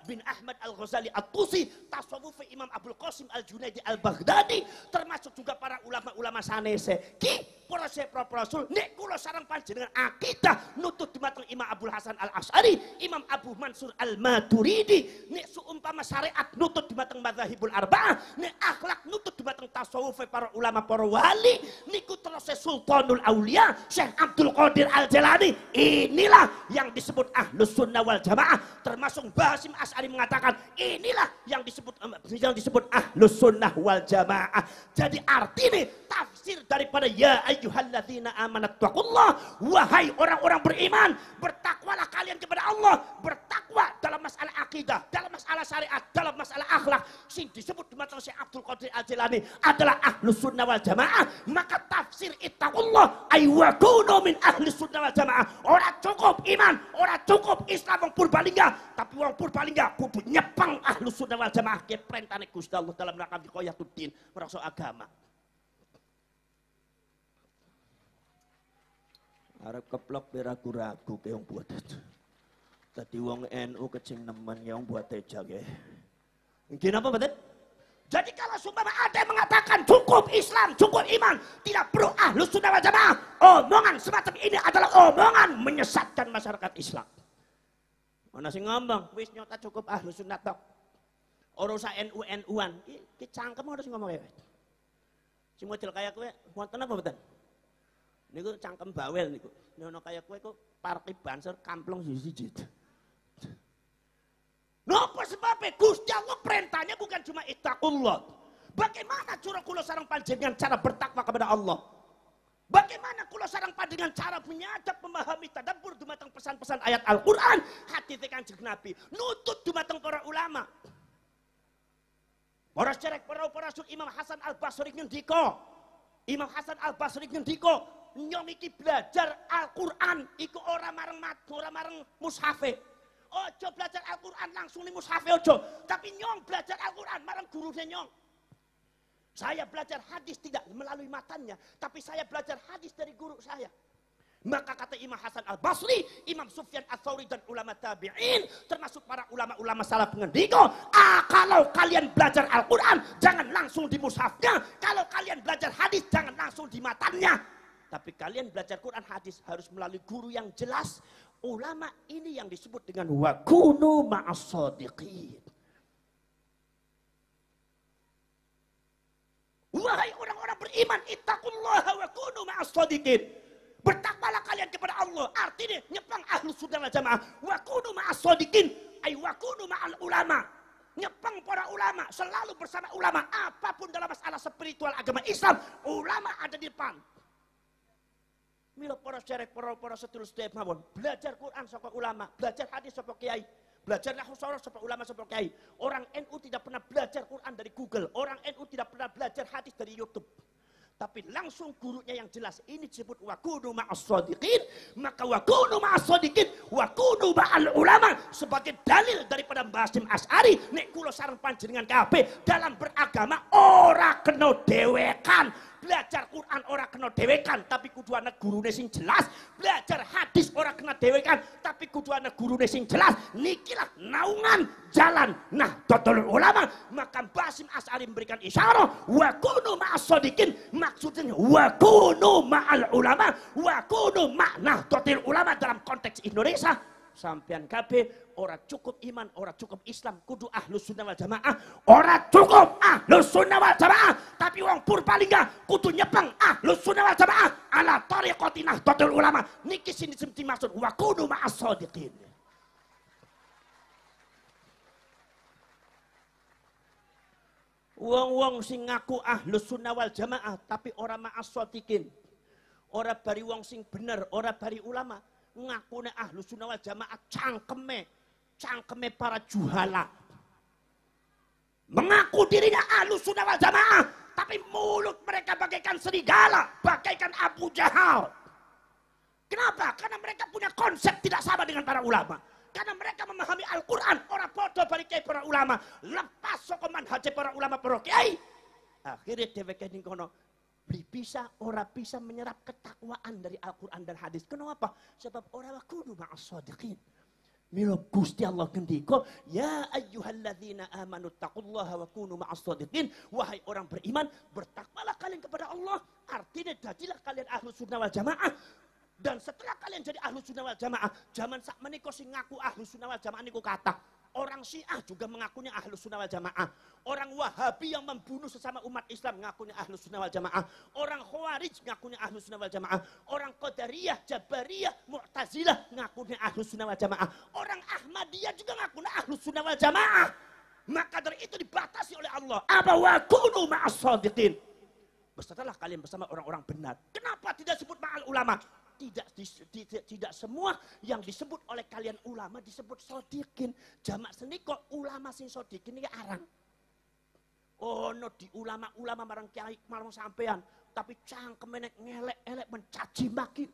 bin Ahmad Al-Ghazali At-Tusi, tasawuf Imam Abdul Qasim Al-Junaidi Al-Baghdadi, termasuk juga para ulama-ulama sanese. Ki para rasul nek kula sareng panjenengan akidah nutut dumateng Imam Abdul Hasan Al-Asy'ari, Imam Abu Mansur Al-Maturidi, nek seumpama syariat nutut dumateng madzhabul arba'ah, nek akhlak nutut dumateng tasawuf para ulama para wali, niku terus Sultanul Aulia Syekh Abdul Qadir Al-Jilani. Inilah yang disebut Ahlus Sunnah wal Jamaah, termasuk Basim Asy'ari mengatakan inilah yang disebut Ahlus Sunnah wal Jamaah. Jadi artinya tafsir daripada ya ayyuhalladzina amanat-taqullah, wahai orang-orang beriman, bertakwalah kalian kepada Allah. Bertakwa dalam masalah akidah, dalam masalah syariat, dalam masalah akhlak, sing disebut dumateng Syekh Abdul Qadir Al-Jilani adalah Ahlus Sunnah wal Jamaah. Maka tafsir ittaqullah ay wa kunu min Ahlus Sunnah wal Jamaah. Ora cukup iman, ora cukup Islam wong Purbalingga, tapi wong Purbalingga kudu nyepeng Ahlus Sunnah wal Jamaah ke perintahane Gusti Allah dalam rangka wiqayatuddin, merasa agama. Arep keplok beragu-ragu ke wong buat itu. Tadi wong NU kecing nemen yang buat teja ke. Mungkin apa betul? Jadi kalau sumpah ada yang mengatakan cukup Islam, cukup iman, tidak perlu Ahlus Sunnah wal Jamaah, omongan semacam ini adalah omongan menyesatkan masyarakat Islam. Mana sih ngomong, wis nyata cukup Ahlus Sunnah tok. Ora usah NU-NU-an, ki cangkem harus ngomong ya. Sing model kaya kowe wonten apa mboten? Niku cangkem bawel niku. Nek kaya kowe kok parkir banser kamplong siji-siji. Napa sebabnya? Gusti Allah perintahnya bukan cuma ittaqullah. Bagaimana cara kula sareng panjenengan cara bertakwa kepada Allah? Bagaimana kula sareng panjenengan cara menyadap, memahami, tadabbur dumateng pesan-pesan ayat Al-Qur'an, hati Kanjeng Nabi, nutut dumateng para ulama. Para cerek para rasul Imam Hasan Al-Basri ngendika. Imam Hasan Al-Basri ngendika, nyong iki belajar Al-Qur'an iku ora mareng mushafe. Ojo belajar Al-Quran langsung di mushaf ojo, tapi nyong belajar Al-Quran marang gurunya nyong. Saya belajar hadis tidak melalui matanya, tapi saya belajar hadis dari guru saya. Maka kata Imam Hasan Al-Basri, Imam Sufyan Ats-Tsauri dan ulama tabi'in, termasuk para ulama-ulama salaf pengendiko, kalau kalian belajar Al-Quran, jangan langsung di mushafnya. Kalau kalian belajar hadis, jangan langsung di matannya. Tapi kalian belajar Quran hadis harus melalui guru yang jelas. Ulama ini yang disebut dengan wa kunu ma'as-shadiqin. Wahai orang-orang beriman, ittaqullaha wa kunu ma'as-shadiqin. Bertakwalah kalian kepada Allah. Artinya nyepang ahlus sunnah wal jamaah. Wa kunu ma'as-shadiqin, ay wa kunu ma'al ulama. Nyepang para ulama, selalu bersama ulama. Apapun dalam masalah spiritual agama Islam, ulama ada di depan. Mila para syarek, para sedulur sedaya mawon, belajar Quran saka ulama, belajar hadis saka kiai, belajar nahwu sharaf saka ulama saka kiai. Orang NU tidak pernah belajar Quran dari Google, orang NU tidak pernah belajar hadis dari YouTube. Tapi langsung gurunya yang jelas. Ini disebut wa kunu ma'as-shadiqin. Maka wa kunu ma'as-shadiqin, wa kunu ma'al ulama, sebagai dalil daripada Mbah Hasyim Asy'ari, nek kula sareng panjenengan kabeh dalam beragama ora kena dewekan. Belajar Quran ora kena dewekan, tapi kudu ana gurune sing jelas. Belajar hadis ora kena dewekan, tapi kudu ana gurune sing jelas. Nikilah naungan jalan Nahdlatul Ulama. Maka Mbah Hasyim Asy'ari memberikan isyarah wa kunu ma'as-shadiqin, maksudnya wa kunu ma'al ulama, wa kunu ma' Nahdlatul Ulama dalam konteks Indonesia. Sampean kabeh ora cukup iman, ora cukup Islam, kudu ahlus sunnah wal jamaah. Ora cukup ahlus sunnah wal jamaah, tapi wong Purbalingga kudu nyepeng ahlus sunnah wal jamaah ala tariqati Nahdlatul Ulama. Niki sing dimaksud wa kunu ma'as-shadiqin. Wong-wong sing ngaku ahlus sunnah wal jamaah tapi ora ma'as-shadiqin. Ora bari wong sing bener, ora bari ulama. Ngakune ahlus sunnah wal jamaah cangkeme para juhala. Mengaku dirinya ahlus sunnah wal jamaah, tapi mulut mereka bagaikan serigala, bagaikan Abu Jahal. Kenapa? Karena mereka punya konsep tidak sama dengan para ulama. Karena mereka memahami Al-Quran, orang bodoh balik kiai para ulama, lepas saka manhaj para ulama para kiai. Akhirnya dheweke ning kono bisa ora bisa menyerap ketakwaan dari Al-Quran dan hadis. Kenapa? Sebab ora wa kudu ma'as-shadiqin. Mila Gusti Allah ngendika, ya ayyuhalladzina amanu taqullaha wa kunu ma'as-shadiqin. Wahai orang beriman, bertakwalah kalian kepada Allah. Artinya jadilah kalian ahlus sunnah wal jamaah. Dan setelah kalian jadi ahlus sunnah wal jamaah, zaman sak menika sing ngaku ahlus sunnah wal jamaah niku kathah. Orang Syiah juga mengakunya ahlus sunnah wal jamaah. Orang Wahabi yang membunuh sesama umat Islam ngakunya ahlus sunnah wal jamaah. Orang Khawarij ngakunya ahlus sunnah wal jamaah. Orang Qadariyah, Jabariyah, Mu'tazilah ngakunya ahlus sunnah wal jamaah. Orang Ahmadiyah juga ngakunya ahlus sunnah wal jamaah. Maka dari itu dibatasi oleh Allah. Apa wa kunu ma'as-shadiqin. Besertalah kalian bersama orang-orang benar. Kenapa tidak sebut ma'al ulama? Tidak semua yang disebut oleh kalian ulama disebut shodikin. Jamak seni kok ulama sing shodikin ini arang. Oh no, di ulama-ulama marang kiai marang sampean, tapi cangkem ngelek-elek mencaci maki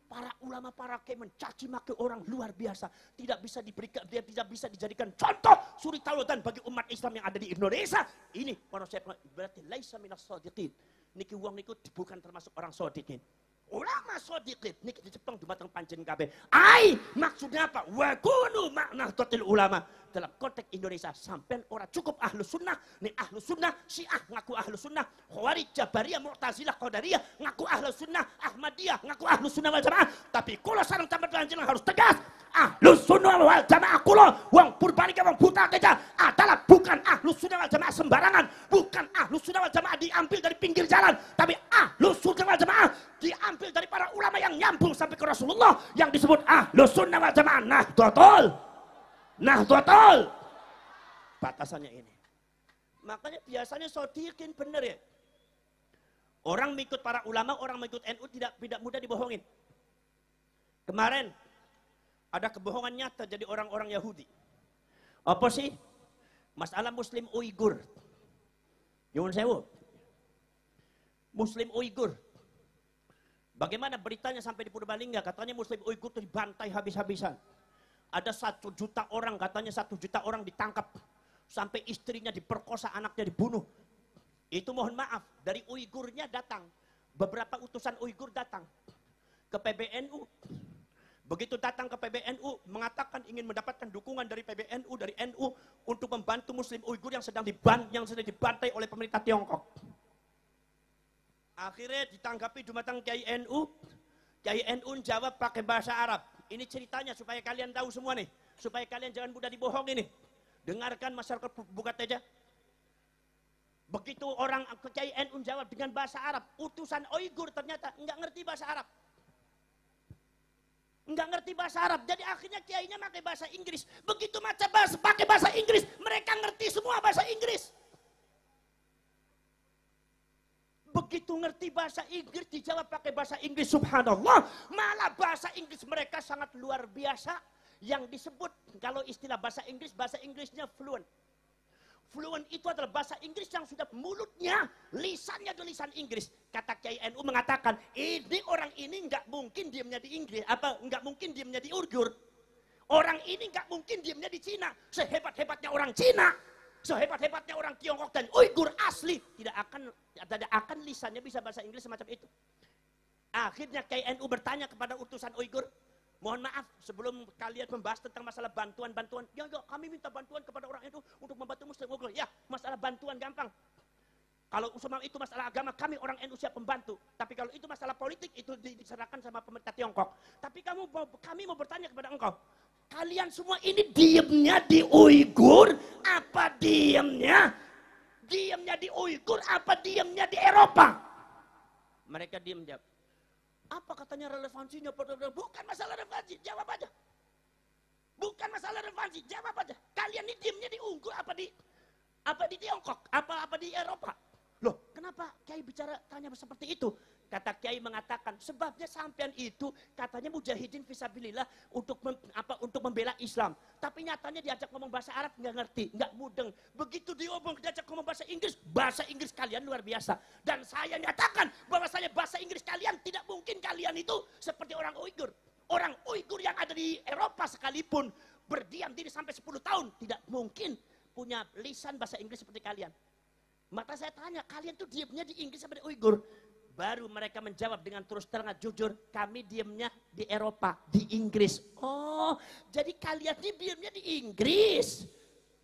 para ulama, para kiai, mencaci maki orang luar biasa. Tidak bisa diberikan, dia tidak bisa dijadikan contoh suri tauladan bagi umat Islam yang ada di Indonesia. Ini para saya berarti laisa minas shodikin. Niki wong niku bukan termasuk orang shodikin. Ulama shodiqin niki di Jepang dumateng panjenengan kabeh. Ai maksudnya apa? Wa kunu ma'nahdlatul ulama. Dalam konteks Indonesia sampean ora cukup ahlus sunnah, nih ahlus sunnah Syiah ngaku ahlus sunnah, Khawarij, Jabariyah, Mu'tazilah, Qadariyah ngaku ahlus sunnah, Ahmadiyah ngaku ahlus sunnah wal jamaah. Tapi kula sareng sampean panjenengan harus tegas. Ahlus sunnah wal jamaah kula wong Purbalingga wong buta keja adalah bukan ahlus sunnah wal jamaah sembarangan, bukan ahlus sunnah wal jamaah diambil dari pinggir jalan, tapi ahlus sunnah wal jamaah diambil dari para ulama yang nyambung sampai ke Rasulullah yang disebut ahlus sunnah wal jamaah. Nahdlatul. Batasannya ini. Makanya biasanya shodikin bener ya. Orang mengikut para ulama, orang mengikut NU tidak mudah dibohongin. Kemarin ada kebohongan nyata jadi orang-orang Yahudi. Apa sih? Masalah Muslim Uighur. Nyuwun sewu. Muslim Uighur. Bagaimana beritanya sampai di Purbalingga? Katanya Muslim Uighur itu dibantai habis-habisan. Ada 1 juta orang, katanya 1 juta orang ditangkap. Sampai istrinya diperkosa, anaknya dibunuh. Itu mohon maaf, dari Uighurnya datang. Beberapa utusan Uighur datang. ke PBNU. Begitu datang ke PBNU, mengatakan ingin mendapatkan dukungan dari PBNU, dari NU untuk membantu Muslim Uighur yang sedang dibantai oleh pemerintah Tiongkok. Akhirnya ditanggapi dumateng Kiai NU. Kiai NU jawab pakai bahasa Arab. Ini ceritanya supaya kalian tahu semua nih, supaya kalian jangan mudah dibohongi nih. Dengarkan masyarakat buka teja. Begitu orang Kiai NU jawab dengan bahasa Arab, utusan Uighur ternyata nggak ngerti bahasa Arab. Nggak ngerti bahasa Arab, jadi akhirnya kiainya pakai bahasa Inggris. Begitu pakai bahasa Inggris, mereka ngerti semua bahasa Inggris. Begitu ngerti bahasa Inggris, dijawab pakai bahasa Inggris, subhanallah. Malah bahasa Inggris mereka sangat luar biasa. Yang disebut, kalau istilah bahasa Inggrisnya fluent. Fluent itu adalah bahasa Inggris yang sudah mulutnya, lisannya itu lisan Inggris. Kata Kiai NU mengatakan, ini orang ini nggak mungkin diamnya di Inggris, nggak mungkin diamnya di Uighur. Orang ini nggak mungkin diamnya di Cina. Sehebat-hebatnya orang Cina, sehebat-hebatnya orang Tiongkok dan Uighur asli, tidak akan lisannya bisa bahasa Inggris semacam itu. Akhirnya Kiai NU bertanya kepada utusan Uighur, mohon maaf, sebelum kalian membahas tentang masalah bantuan-bantuan, ya kami minta bantuan kepada orang itu untuk membantu Muslim Uighur. Ya, masalah bantuan gampang. Kalau semua itu masalah agama, kami orang NU siap membantu. Tapi kalau itu masalah politik, itu diserahkan sama pemerintah Tiongkok. Tapi kami mau bertanya kepada engkau, kalian semua ini diamnya di Uighur, apa diamnya di Uighur, apa diamnya di Eropa? Mereka diam jawab. Apa katanya relevansinya? Bukan masalah relevansi, jawab aja. Bukan masalah relevansi, jawab aja. Kalian ini diamnya di Uighur, apa di Tiongkok, apa di Eropa? Loh, kenapa Kiai bicara tanya seperti itu? Kata Kiai mengatakan, sebabnya sampean itu katanya mujahidin fisabilillah untuk membela Islam. Tapi nyatanya diajak ngomong bahasa Arab nggak ngerti, nggak mudeng. Begitu diajak ngomong bahasa Inggris kalian luar biasa. Dan saya nyatakan bahwasanya bahasa Inggris kalian tidak mungkin kalian itu seperti orang Uighur. Orang Uighur yang ada di Eropa sekalipun berdiam diri sampai 10 tahun tidak mungkin punya lisan bahasa Inggris seperti kalian. Maka saya tanya, kalian tuh diamnya di Inggris sampai di Uighur? Baru mereka menjawab dengan terus terang jujur, kami diamnya di Eropa, di Inggris. Oh, jadi kalian ini diamnya di Inggris?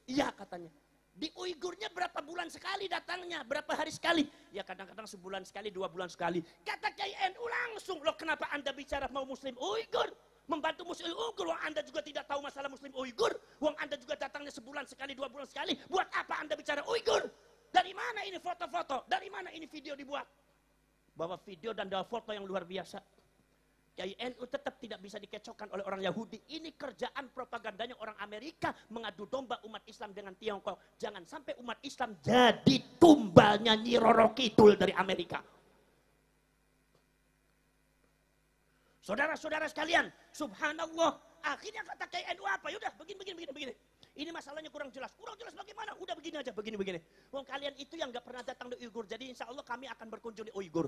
Iya katanya. Di Uighurnya berapa bulan sekali datangnya, berapa hari sekali? Ya kadang-kadang sebulan sekali, 2 bulan sekali. Kata Kiai NU langsung, loh kenapa Anda bicara mau Muslim Uighur? Membantu Muslim Uighur, wong Anda juga tidak tahu masalah Muslim Uighur. Wong Anda juga datangnya sebulan sekali, 2 bulan sekali. Buat apa Anda bicara Uighur? Dari mana ini foto-foto? Dari mana ini video dibuat? Bahwa video dan foto yang luar biasa. Kiai NU tetap tidak bisa dikecokkan oleh orang Yahudi. Ini kerjaan propagandanya orang Amerika mengadu domba umat Islam dengan Tiongkok. Jangan sampai umat Islam jadi tumbalnya Nyi Roro Kidul dari Amerika. Saudara-saudara sekalian, subhanallah. Akhirnya kata Kiai NU apa? Yaudah begini. Ini masalahnya kurang jelas bagaimana? Udah begini aja, begini. Wong kalian itu yang gak pernah datang di Uighur. Jadi insya Allah kami akan berkunjung di Uighur.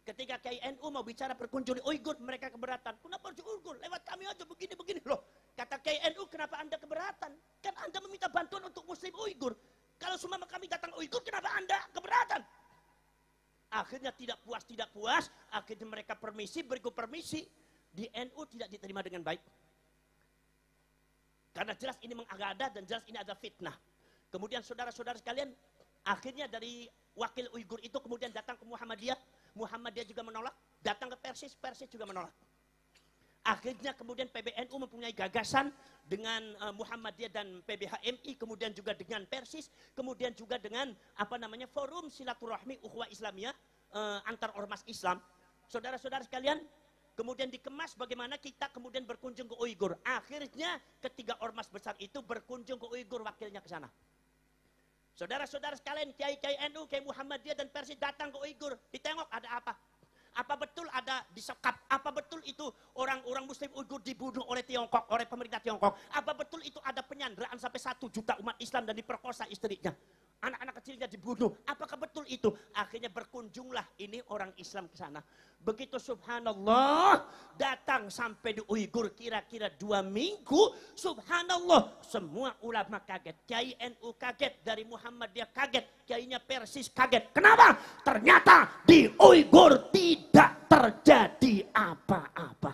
Ketika Kiai NU mau bicara berkunjung di Uighur, mereka keberatan. Kenapa di Uighur? Lewat kami aja begini. Loh, kata Kiai NU, kenapa Anda keberatan? Kan Anda meminta bantuan untuk Muslim Uighur. Kalau semua kami datang Uighur, kenapa Anda keberatan? Akhirnya tidak puas. Akhirnya mereka berikut permisi. Di NU tidak diterima dengan baik. Karena jelas ini mengada dan jelas ini ada fitnah. Kemudian saudara-saudara sekalian, akhirnya dari wakil Uighur itu kemudian datang ke Muhammadiyah. Muhammadiyah juga menolak. Datang ke Persis juga menolak. Akhirnya kemudian PBNU mempunyai gagasan dengan Muhammadiyah dan PBHMI, kemudian juga dengan Persis, kemudian juga dengan forum silaturahmi ukhuwah Islamiyah antar ormas Islam. Saudara-saudara sekalian, kemudian dikemas bagaimana kita kemudian berkunjung ke Uighur. Akhirnya ketiga ormas besar itu berkunjung ke Uighur, wakilnya ke sana. Saudara-saudara sekalian, Kiai NU, Kiai Muhammadiyah dan Persis datang ke Uighur. Ditengok ada apa? Apa betul ada disekap? Apa betul itu orang-orang Muslim Uighur dibunuh oleh Tiongkok, oleh pemerintah Tiongkok? Apa betul itu ada penyanderaan sampai 1 juta umat Islam dan diperkosa istrinya? Anak-anak kecilnya dibunuh. Apakah betul itu? Akhirnya berkunjunglah ini orang Islam ke sana. Begitu subhanallah datang sampai di Uighur kira-kira 2 minggu. Subhanallah semua ulama kaget. Kiai NU kaget. Dari Muhammadiyah kaget. Kiainya Persis kaget. Kenapa? Ternyata di Uighur tidak terjadi apa-apa.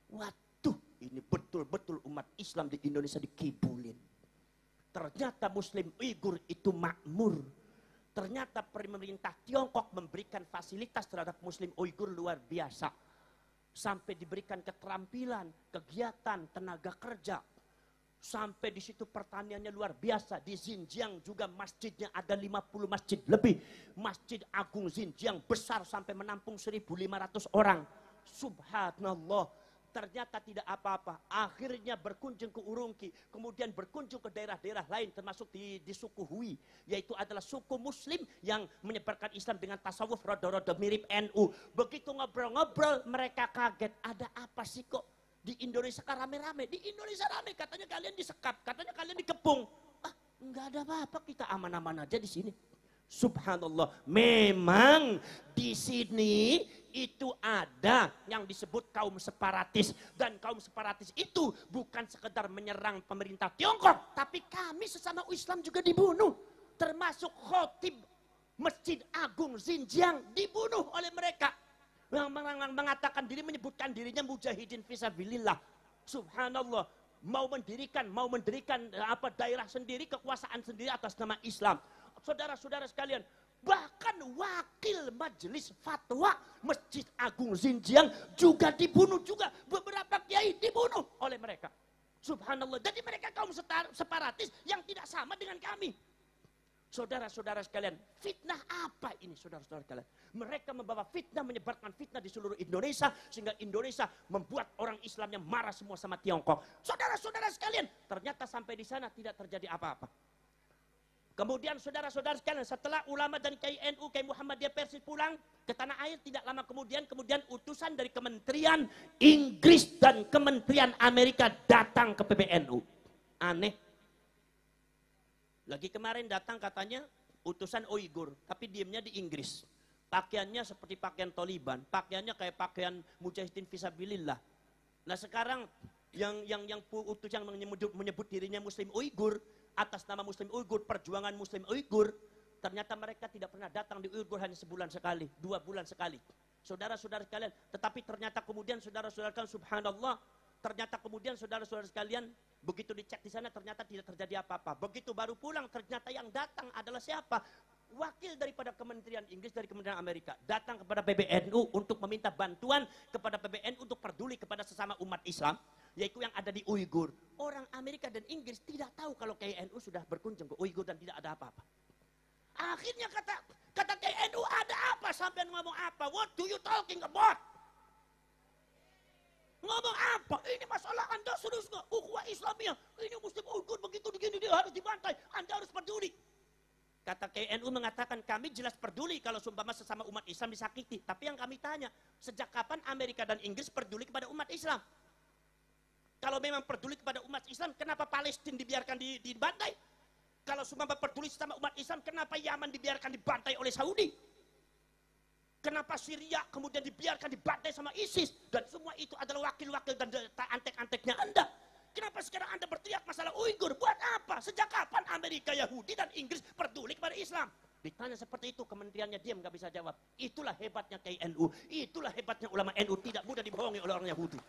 Waduh, ini betul-betul umat Islam di Indonesia dikibulin. Ternyata Muslim Uighur itu makmur. Ternyata pemerintah Tiongkok memberikan fasilitas terhadap Muslim Uighur luar biasa. Sampai diberikan keterampilan, kegiatan, tenaga kerja. Sampai di situ pertaniannya luar biasa. Di Xinjiang juga masjidnya ada 50 masjid lebih. Masjid Agung Xinjiang besar sampai menampung 1.500 orang. Subhanallah. Ternyata tidak apa-apa. Akhirnya berkunjung ke Urumqi. Kemudian berkunjung ke daerah-daerah lain. Termasuk di suku Hui. Yaitu adalah suku Muslim yang menyebarkan Islam dengan tasawuf rada-rada mirip NU. Begitu ngobrol-ngobrol mereka kaget. Ada apa sih kok di Indonesia kan rame-rame? Di Indonesia rame. Katanya kalian disekap. Katanya kalian dikepung. Ah, enggak ada apa-apa. Kita aman-aman aja di sini. Subhanallah. Memang di sini itu ada yang disebut kaum separatis. Dan kaum separatis itu bukan sekedar menyerang pemerintah Tiongkok. Tapi kami sesama Islam juga dibunuh. Termasuk khotib Masjid Agung Xinjiang dibunuh oleh mereka. Yang mengatakan diri, menyebutkan dirinya mujahidin fisabilillah. Subhanallah. Mau mendirikan daerah sendiri, kekuasaan sendiri atas nama Islam. Saudara-saudara sekalian, bahkan wakil majelis fatwa Masjid Agung Xinjiang juga dibunuh juga. Beberapa kiai dibunuh oleh mereka. Subhanallah. Jadi mereka kaum separatis yang tidak sama dengan kami. Saudara-saudara sekalian, fitnah apa ini saudara-saudara sekalian? Mereka membawa fitnah, menyebarkan fitnah di seluruh Indonesia. Sehingga Indonesia membuat orang Islamnya marah semua sama Tiongkok. Saudara-saudara sekalian, ternyata sampai di sana tidak terjadi apa-apa. Kemudian saudara-saudara sekalian, setelah ulama dan Kiai NU, Kiai Muhammadiyah Persis pulang ke tanah air, tidak lama kemudian utusan dari Kementerian Inggris dan Kementerian Amerika datang ke PBNU. Aneh. Lagi kemarin datang katanya utusan Uighur, tapi diemnya di Inggris. Pakaiannya seperti pakaian Taliban, pakaiannya kayak pakaian mujahidin fisabilillah. Nah sekarang yang utusan menyebut dirinya Muslim Uighur, atas nama Muslim Uighur, perjuangan Muslim Uighur, ternyata mereka tidak pernah datang di Uighur hanya sebulan sekali, 2 bulan sekali. Saudara-saudara sekalian, tetapi ternyata kemudian saudara-saudara sekalian, subhanallah, ternyata kemudian saudara-saudara sekalian, begitu dicek di sana ternyata tidak terjadi apa-apa. Begitu baru pulang, ternyata yang datang adalah siapa? Wakil daripada Kementerian Inggris, dari Kementerian Amerika, datang kepada PBNU untuk meminta bantuan kepada PBNU untuk peduli kepada sesama umat Islam, yaitu yang ada di Uighur. Orang Amerika dan Inggris tidak tahu kalau KNU sudah berkunjung ke Uighur dan tidak ada apa-apa. Akhirnya kata KNU, ada apa? Sampai ngomong apa? What do you talking about? Ngomong apa? Ini masalah Anda serius nggak? Ukhuwah Islamiyah. Ini Muslim Uighur begitu begini, dia harus dibantai. Anda harus peduli. Kata KNU mengatakan, kami jelas peduli kalau seumpama sesama umat Islam disakiti. Tapi yang kami tanya, sejak kapan Amerika dan Inggris peduli kepada umat Islam? Kalau memang peduli kepada umat Islam, kenapa Palestina dibiarkan dibantai? Kalau seumpama peduli sama umat Islam, kenapa Yaman dibiarkan dibantai oleh Saudi? Kenapa Syria kemudian dibiarkan dibantai sama ISIS? Dan semua itu adalah wakil-wakil dan antek-anteknya Anda. Kenapa sekarang Anda berteriak masalah Uighur? Buat apa? Sejak kapan Amerika, Yahudi, dan Inggris peduli kepada Islam? Ditanya seperti itu, kementeriannya diam, gak bisa jawab. Itulah hebatnya KNU. Itulah hebatnya ulama NU. Tidak mudah dibohongi oleh orang Yahudi.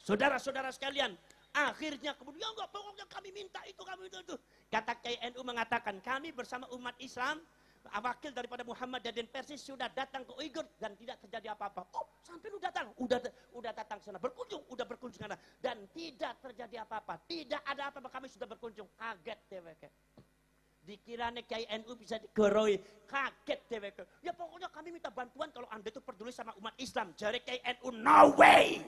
Saudara-saudara sekalian, akhirnya kemudian enggak, pokoknya kami minta itu, kami itu. Kata KNU mengatakan, kami bersama umat Islam, wakil daripada Muhammad dan Persis sudah datang ke Uighur dan tidak terjadi apa-apa. Oh, sampai lu datang, udah datang ke sana, udah berkunjung sana dan tidak terjadi apa-apa. Tidak ada apa-apa, kami sudah berkunjung. Kaget TWK. Dikiranya KNU bisa digeroi, kaget TWK. Ya pokoknya kami minta bantuan kalau Anda itu peduli sama umat Islam. Jari KNU, no way.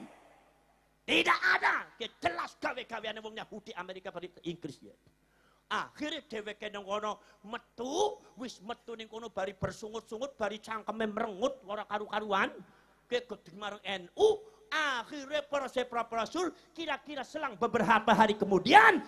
Tidak ada. Jelas gawe-gawean wong Yahudi Amerika pada Inggris ya. Akhirnya dheweke nang kono metu ning kono bari bersungut-sungut, bari cangkeme merengut ora karu-karuan. Ke gedeng marang NU, akhirnya para rasul kira-kira selang beberapa hari kemudian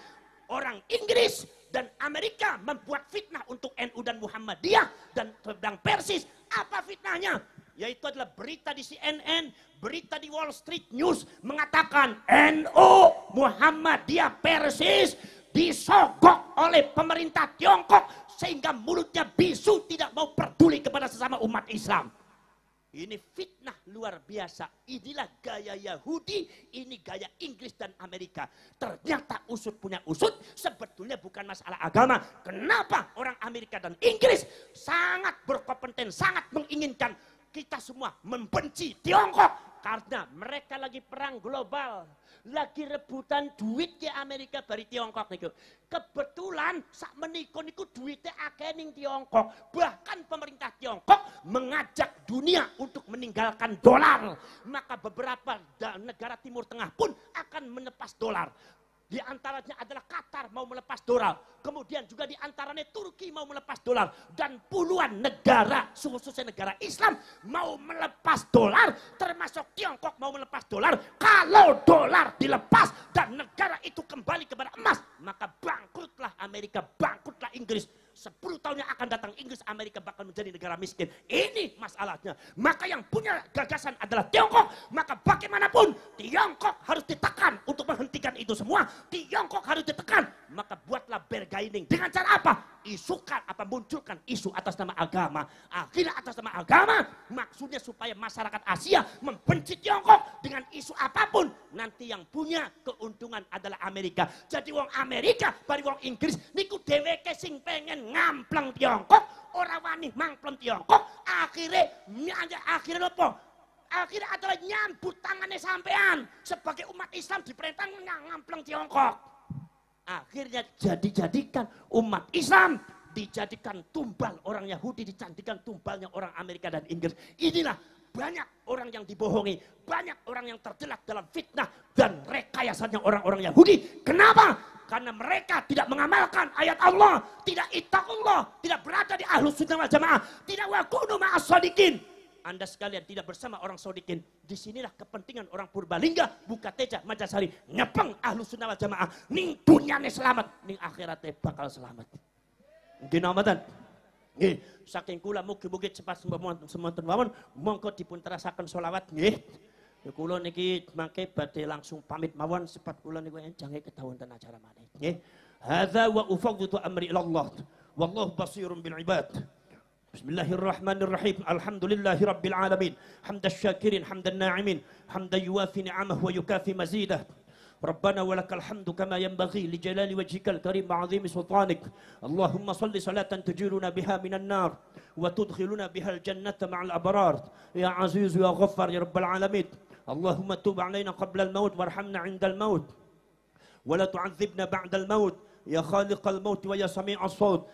orang Inggris dan Amerika membuat fitnah untuk NU dan Muhammadiyah dan sedang Persis. Apa fitnahnya? Yaitu adalah berita di CNN, berita di Wall Street News mengatakan NU Muhammadiyah Persis disogok oleh pemerintah Tiongkok sehingga mulutnya bisu, tidak mau peduli kepada sesama umat Islam. Ini fitnah luar biasa. Inilah gaya Yahudi, ini gaya Inggris dan Amerika. Ternyata usut punya usut, sebetulnya bukan masalah agama. Kenapa orang Amerika dan Inggris sangat berkompeten, sangat menginginkan kita semua membenci Tiongkok? Karena mereka lagi perang global, lagi rebutan duit ke Amerika dari Tiongkok niku. Kebetulan sak menika niku duitnya akeh ning Tiongkok. Bahkan pemerintah Tiongkok mengajak dunia untuk meninggalkan dolar. Maka beberapa negara Timur Tengah pun akan melepas dolar. Di antaranya adalah Qatar mau melepas dolar. Kemudian juga di antaranya Turki mau melepas dolar. Dan puluhan negara, khususnya negara Islam, mau melepas dolar. Termasuk Tiongkok mau melepas dolar. Kalau dolar dilepas dan negara itu kembali kepada emas, maka bangkrutlah Amerika, bangkrutlah Inggris. 10 tahun yang akan datang Inggris, Amerika bakal menjadi negara miskin. Ini masalahnya. Maka yang punya gagasan adalah Tiongkok. Maka bagaimanapun Tiongkok harus ditekan untuk menghentikan itu semua. Tiongkok harus ditekan. Maka buatlah bargaining. Dengan cara apa? Isukan, munculkan isu atas nama agama. Akhirnya atas nama agama, maksudnya supaya masyarakat Asia membenci Tiongkok dengan isu apapun. Nanti yang punya keuntungan adalah Amerika. Jadi wong Amerika, bari wong Inggris, niku dheweke sing pengen ngampleng Tiongkok, ora wani mangpleng Tiongkok. Akhirnya apa? Akhirnya adalah nyambut tangannya sampean sebagai umat Islam diperintah ngampleng Tiongkok. Akhirnya jadikan umat Islam dijadikan tumbal orang Yahudi, dijadikan tumbalnya orang Amerika dan Inggris. Inilah banyak orang yang dibohongi, banyak orang yang terjelak dalam fitnah dan rekayasanya orang-orang Yahudi. Kenapa? Karena mereka tidak mengamalkan ayat Allah, tidak ittaqullah, tidak berada di ahlus sunnah wal jamaah, tidak wakunu ma'as shodiqin. Anda sekalian tidak bersama orang sodikin. Disinilah kepentingan orang Purbalingga, Bukateja, Majasari. Nyepeng ahlus sunnah wal jamaah. Ning dunyane selamat, ning akhiratnya bakal selamat. Mungkin amatan. Nggih, saking kula mugi-mugi cepat semonten mawon monggo dipun terasaken selawat nggih. Ya kula niki mangke badhe langsung pamit mawon sebab kula niku enjange kedawonten acara malih. Nggih. Hadza wa ufawwidu amri ila Allah. Wallahu basirun bil ibad. Bismillahirrahmanirrahim. Alhamdulillahi rabbil alamin. Hamdas syakirin, hamdan na'imin, hamdan yuwafi ni'amahu wa yukafi mazidah. Rabbana walakal hamdu kama yanbaghi li jalali wajhikal karim wa 'azimi sultanik. Allahumma salli salatan tujiruna biha minan nar wa tudkhiluna bihal jannata ma'al abrar. Ya aziz ya ghaffar ya rabbal alamin. Allahumma tub 'alaina qabla al-maut warhamna 'inda al-maut wa la tu'adzibna ba'da al-maut. Ya khaliqal maut wa ya sami'as saut.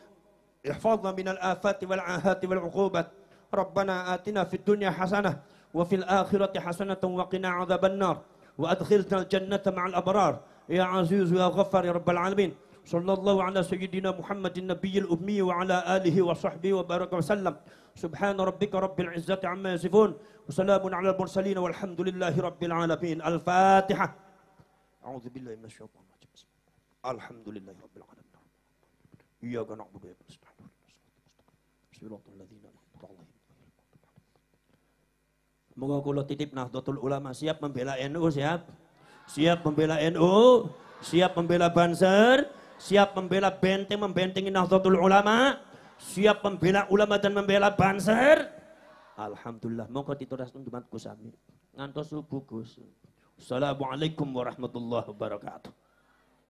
احفظنا من الآفات والعاهات والعقوبات. ربنا آتنا في الدنيا حسنة وفي الآخرة حسنة وقنا عذاب النار وأدخلنا الجنة مع الأبرار يا عزيز يا غفار يا رب العالمين. صلى الله على سيدنا محمد النبي الأمي وعلى آله وصحبه وبارك وسلم. سبحان ربك رب العزة عما يصفون وسلام على المرسلين والحمد لله رب العالمين. الفاتحة. أعوذ بالله من الشيطان الرجيم. الحمد لله رب العالمين. إياك نعبد وإياك نستعين. صراط الذين أنعمت عليهم. Moga kula titip Nahdlatul Ulama, siap membela NU, siap? Siap membela NU, siap membela Banser, siap membela benteng, membentengi Nahdlatul Ulama, siap membela ulama dan membela Banser. Alhamdulillah, moga diturasaken dumatku sami. Ngantos subuh Gus. Assalamualaikum warahmatullahi wabarakatuh.